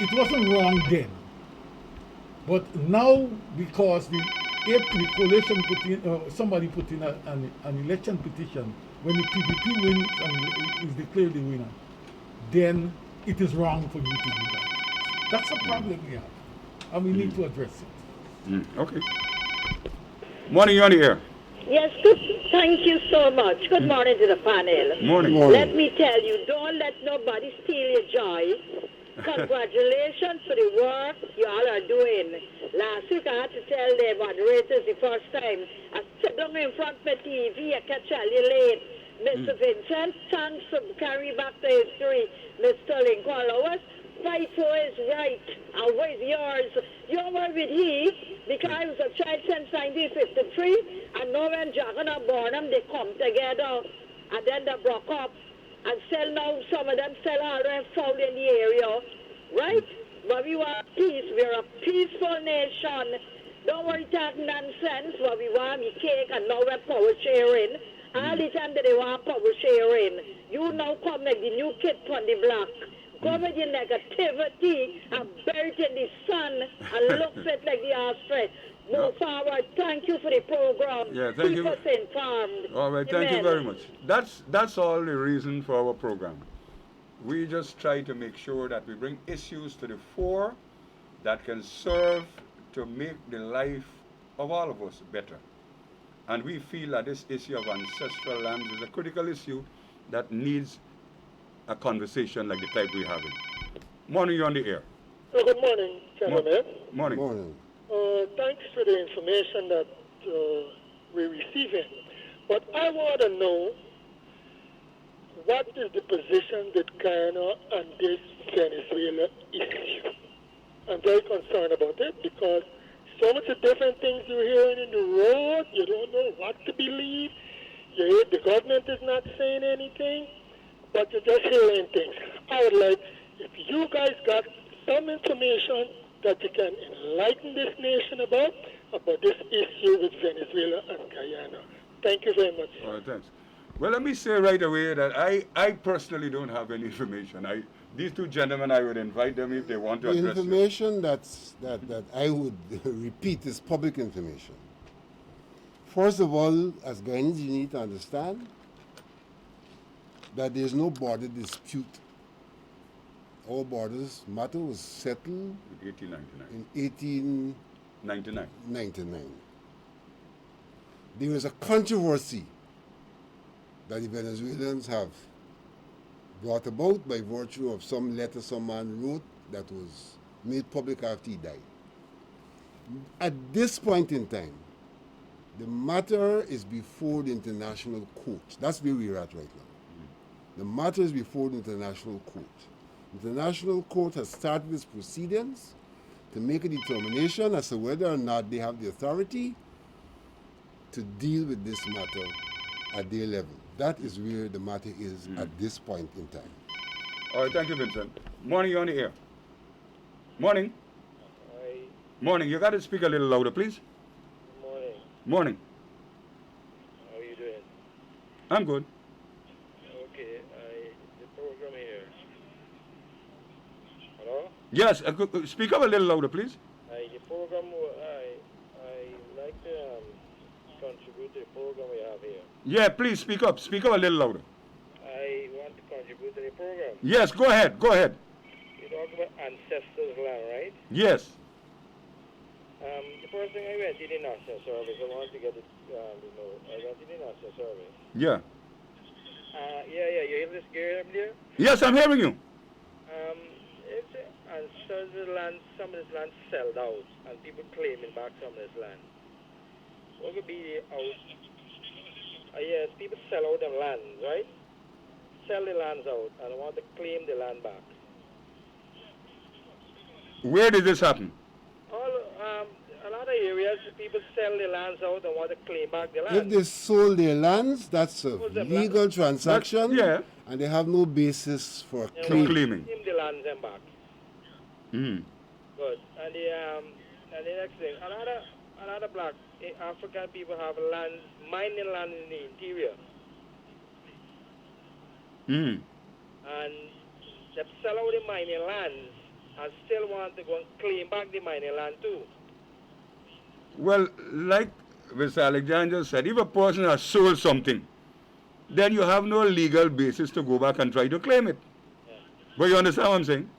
It wasn't wrong then, but now because the coalition put in, somebody put in an election petition when the PVP wins and is declared the winner, then it is wrong for you to do that. That's a problem we have, and we need to address it. Okay. Morning, you're on the air. Yes, good. Thank you so much. Good morning to the panel. Morning. Morning. Let me tell you, don't let nobody steal your joy. Congratulations for the work you all are doing. Last week I had to tell the moderators the first time. I sit down in front of the TV, I catch you late. Mr. Vincent, thanks for carrying back the history. Mr. Lincoln Lowers, fight for is right. And where's yours? You're with he, because I was a child since 1953, and now when Jack and Barnum, they come together, and then they broke up, and sell now, some of them sell all and foul in the area, right? But we want peace. We're a peaceful nation. Don't worry talking nonsense, but we want the cake, and now we're power sharing. All the time that they want power sharing. You now come like the new kid from the block. Go with your negativity and bury it in the sun and look fit like the ostrich. Move forward. Thank you for the program. Yeah, thank Keep you. us informed. All right, thank you Amen. very much. That's all the reason for our program. We just try to make sure that we bring issues to the fore that can serve to make the life of all of us better. And we feel that this issue of ancestral lands is a critical issue that needs a conversation like the type we're having. Morning, you're on the air. Good morning, gentlemen. Morning. Morning. Thanks for the information that we're receiving. But I want to know what is the position that Guyana on this Venezuela issue. I'm very concerned about it because so much of different things you're hearing in the road, you don't know what to believe. You hear the government is not saying anything, but you're just hearing things. I would like, if you guys got some information that you can enlighten this nation about this issue with Venezuela and Guyana. Thank you very much. All right, thanks. Well, let me say right away that I personally don't have any information. These two gentlemen, I would invite them if they want to The address it. information that I would repeat is public information. First of all, as Guyanese, you need to understand that there is no border dispute. Our borders matter was settled 1899. in 99. 1899. There is a controversy that the Venezuelans have brought about by virtue of some letter some man wrote that was made public after he died. At this point in time, the matter is before the International Court. That's where we're at right now. The matter is before the International Court. The International Court has started its proceedings to make a determination as to whether or not they have the authority to deal with this matter at their level. That is where the matter is at this point in time. All right, thank you, Vincent. Morning, you're on the air. Morning. Hi, Morning. You got to speak a little louder, please. morning. Morning. How are you doing? I'm good. Okay, the program here. Hello? Yes, speak up a little louder, please. The program, I like to contribute to the program we have here. Yeah, please speak up. Speak up a little louder. I want to contribute to the program. Yes, go ahead. Go ahead. You talk about ancestors' land, right? Yes. The first thing I went in the National Service, I wanted to get it, I went in the National Service. Yeah. You hear this gear up there? Yes, I'm hearing you. And some of this land sold out, and people claiming back some of this land. What would be out? Yes, people sell out the land, right? Sell the lands out, and want to claim the land back. Where did this happen? A lot of areas, people sell the lands out and want to claim back the land. If they sold their lands, that's a legal transaction, yeah. and they have no basis for claiming. Claim the lands them back. Mm. Good. And the next thing, a lot of black African people have land, mining land in the interior. Mm. And they sell out the mining lands and still want to go and claim back the mining land too. Well, like Mr. Alexander said, if a person has sold something, then you have no legal basis to go back and try to claim it. Yeah. But you understand what I'm saying?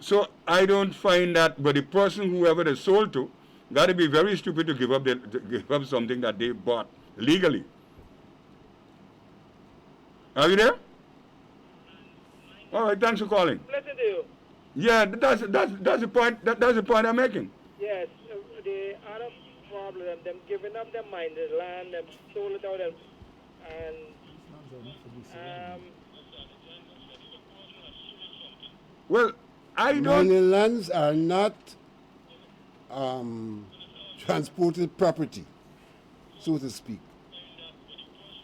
So I don't find that, but the person, whoever they sold to, got to be very stupid to give up something that they bought legally. Are you there? All right, thanks for calling. Listen to you. Yeah, that's the point. That's the point I'm making. Yes, the other problem, them giving up their mining land, them sold it out, and well, I don't. Mining lands are not transported property, so to speak.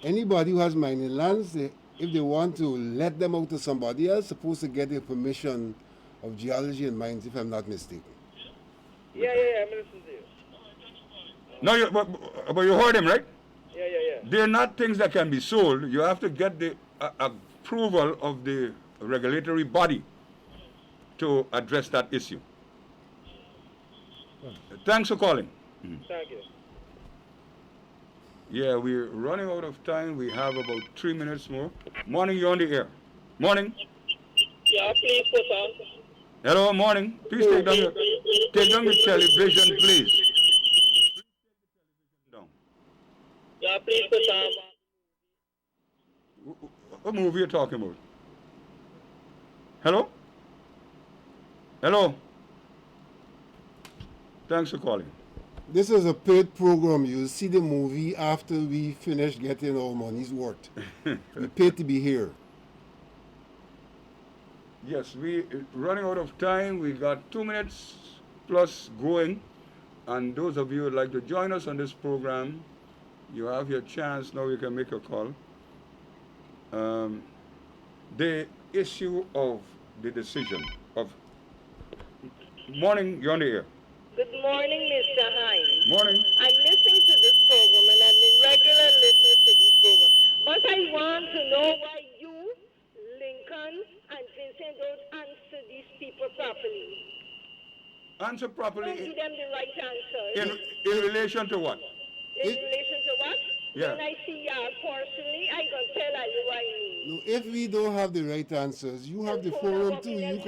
Anybody who has mining lands, if they want to let them out to somebody else, supposed to get the permission of Geology and Mines, if I'm not mistaken. Yeah, I'm listening to you. No, but you heard him, right? Yeah. They're not things that can be sold. You have to get the approval of the regulatory body to address that issue. Thanks for calling. Thank you. Yeah, we're running out of time. We have about 3 minutes more. Morning, you're on the air. Morning. Yeah, please put on. Hello, morning. Please take down the television, please. Down. Yeah, please put on. What movie are you talking about? Hello? Hello? Thanks for calling. This is a paid program. You'll see the movie after we finish getting our money's worth. We paid to be here. Yes, we running out of time. We got 2 minutes plus going. And those of you who would like to join us on this program, you have your chance. Now you can make a call. The issue of the decision of... Morning, you're on the air. Good morning, Mr. Hines. Morning. I'm listening to this program, and I'm a regular listener to this program. But I want to know why you, Lincoln, and Vincent don't answer these people properly. Answer properly. Don't give them the right answers. In relation to what? In relation to what? Yeah. When I see y'all personally, I can tell you why me. No, if we don't have the right answers, you have the forum too. You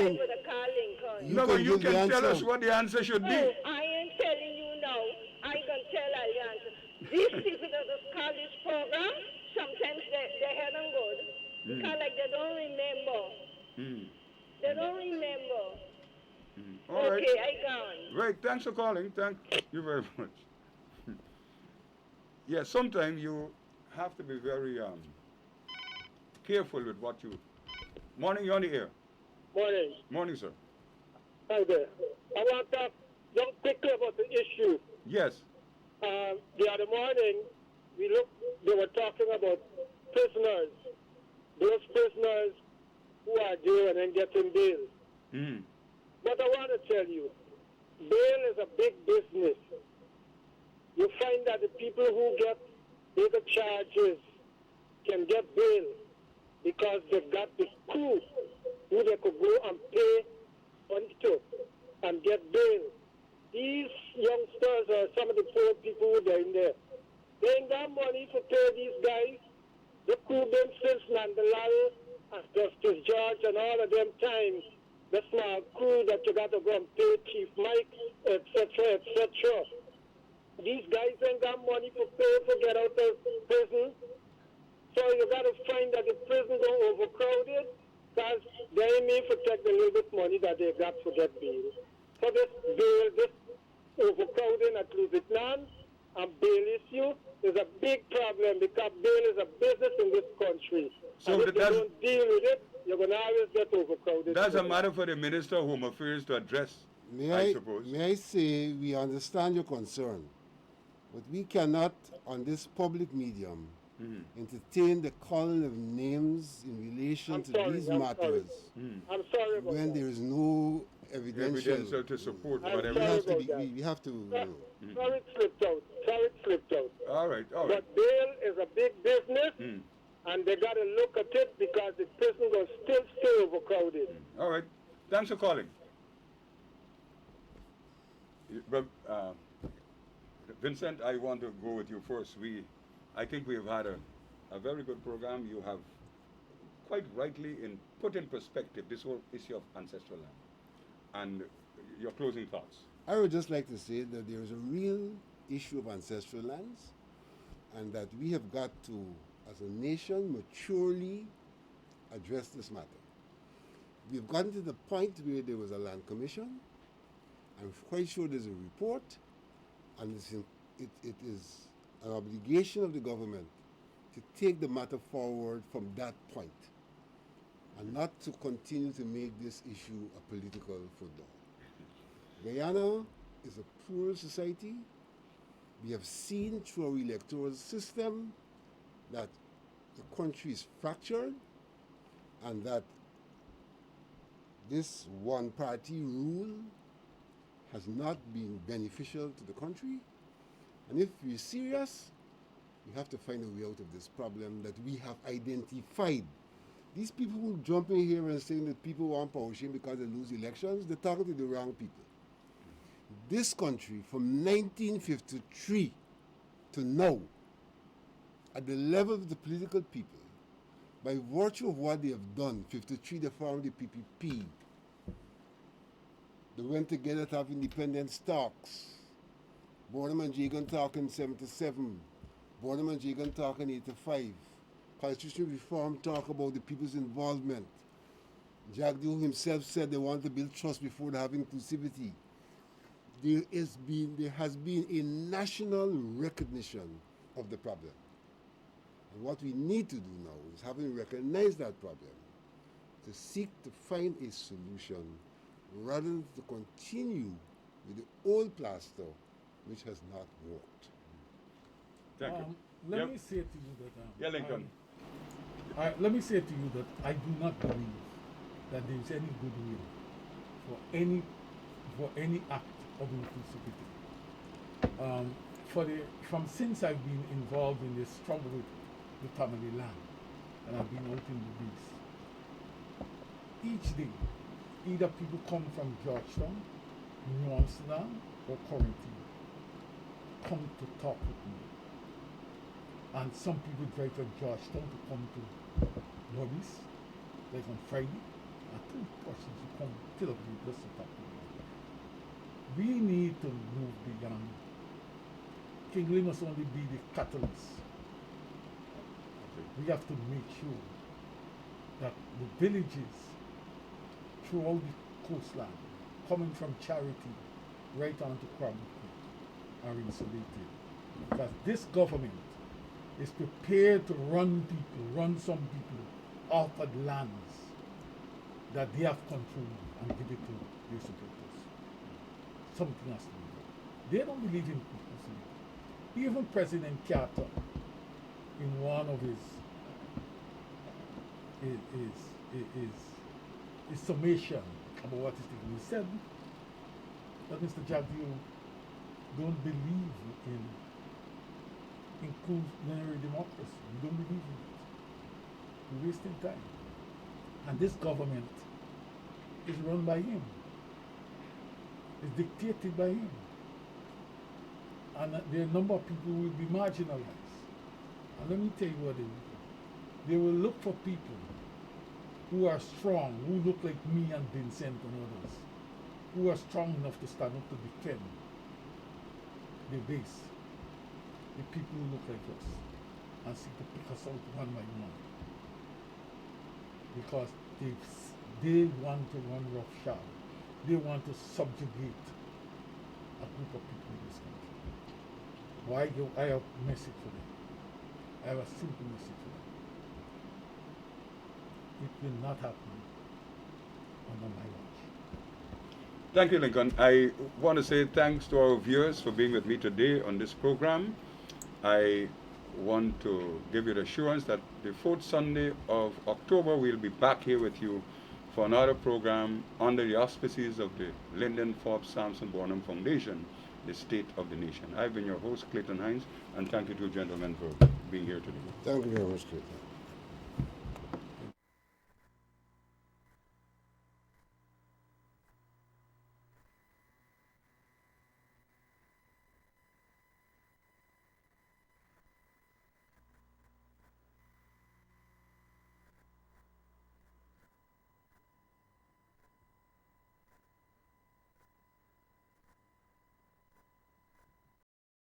can tell us what the answer should be. Oh, I am telling you now. I can tell you the answer. These people that just call this program, sometimes they head on good. Because like they don't remember. They don't remember. All right. Okay, I gone. Right, thanks for calling. Thank you very much. Yeah, sometimes you have to be very careful with what you... Morning, you're on the air. Morning. Morning, sir. Hi there. I want to talk just quickly about the issue. Yes. The other morning, they were talking about prisoners. Those prisoners who are there and then getting bail. But I want to tell you, bail is a big business. You find that the people who get bigger charges can get bail because they've got the crew who they could go and pay money to and get bail. These youngsters are some of the poor people who are in there. They ain't got money to pay these guys. The crew themselves, Nandalal and Justice George and all of them times, the small crew that you got to go and pay Chief Mike, etc., etc. These guys ain't got money for pay to get out of prison. So you got to find that the prison don't overcrowded because they may protect the little bit money that they got to get bail. So this bail, this overcrowding at Louisiana and bail issue is a big problem because bail is a business in this country. So and if you that's- don't deal with it, you're going to always get overcrowded. That's a matter for the Minister of Home Affairs to address, I suppose. May I say we understand your concern, but we cannot, on this public medium, entertain the calling of names in relation to these matters I'm sorry about when that. there is no evidential. Evidential to support I'm whatever. sorry We have to. about that. We have to. You know. Sorry it slipped out. Sorry it slipped out. All right. But bail is a big business, and they got to look at it because the prison will still stay overcrowded. All right. Thanks for calling. But, Vincent, I want to go with you first. I think we've had a very good program. You have quite rightly put in perspective this whole issue of ancestral land. And your closing thoughts. I would just like to say that there is a real issue of ancestral lands, and that we have got to, as a nation, maturely address this matter. We've gotten to the point where there was a land commission. I'm quite sure there's a report, and it is an obligation of the government to take the matter forward from that point and not to continue to make this issue a political football. Guyana is a plural society. We have seen through our electoral system that the country is fractured and that this one-party rule has not been beneficial to the country. And if we're serious, we have to find a way out of this problem that we have identified. These people who jump in here and saying that people want power sharing because they lose elections, they're talking to the wrong people. This country, from 1953 to now, at the level of the political people, by virtue of what they have done, 53 they formed the PPP, they went together to have independence talks. Bonham and Jagan talk in 77, Bonham and Jagan talk in 85. Constitutional reform talk about the people's involvement. Jack Dew himself said they want to build trust before they have inclusivity. There has been a national recognition of the problem. And what we need to do now is, having recognized that problem, to seek to find a solution rather than to continue with the old plaster which has not worked. Thank you. Let me say to you that. Yeah, Lincoln. Let me say to you that I do not believe that there is any goodwill for any act of inclusivity. Since I've been involved in this struggle with the family land, and I've been out in the beast, each day, either people come from Georgetown, Nuansland, or Quarantine, come to talk with me. And some people drive from Georgetown to come to Lobbies, like on Friday, and two persons who come till up here just to talk to me. We need to move beyond. Kingley must only be the catalyst. We have to make sure that the villages throughout the coastline, coming from Charity right on to Crabbe Creek, are insulated. Because this government is prepared to run some people off of lands that they have control and give it to their supporters. Something has to be done. They don't believe in inclusivity. Even President Carter, in one of his summation about what is taking, he said that Mr. Jagdeo don't believe in inclusionary democracy. We don't believe in it. We're wasting time. And this government is run by him. It's dictated by him. And there are a number of people who will be marginalized. And let me tell you what they will do. They will look for people who are strong, who look like me and Vincent and others, who are strong enough to stand up to defend the base, the people who look like us, and seek to pick us out one by one. Because they want to run roughshod. They want to subjugate a group of people in this country. I have a message for them. I have a simple message for them. It will not happen under my watch. Thank you, Lincoln. I want to say thanks to our viewers for being with me today on this program. I want to give you the assurance that the 4th Sunday of October we'll be back here with you for another program under the auspices of the Lyndon Forbes Samson Bonham Foundation, the State of the Nation. I've been your host, Clayton Hines, and thank you to you gentlemen for being here today. Thank you very much, Clayton.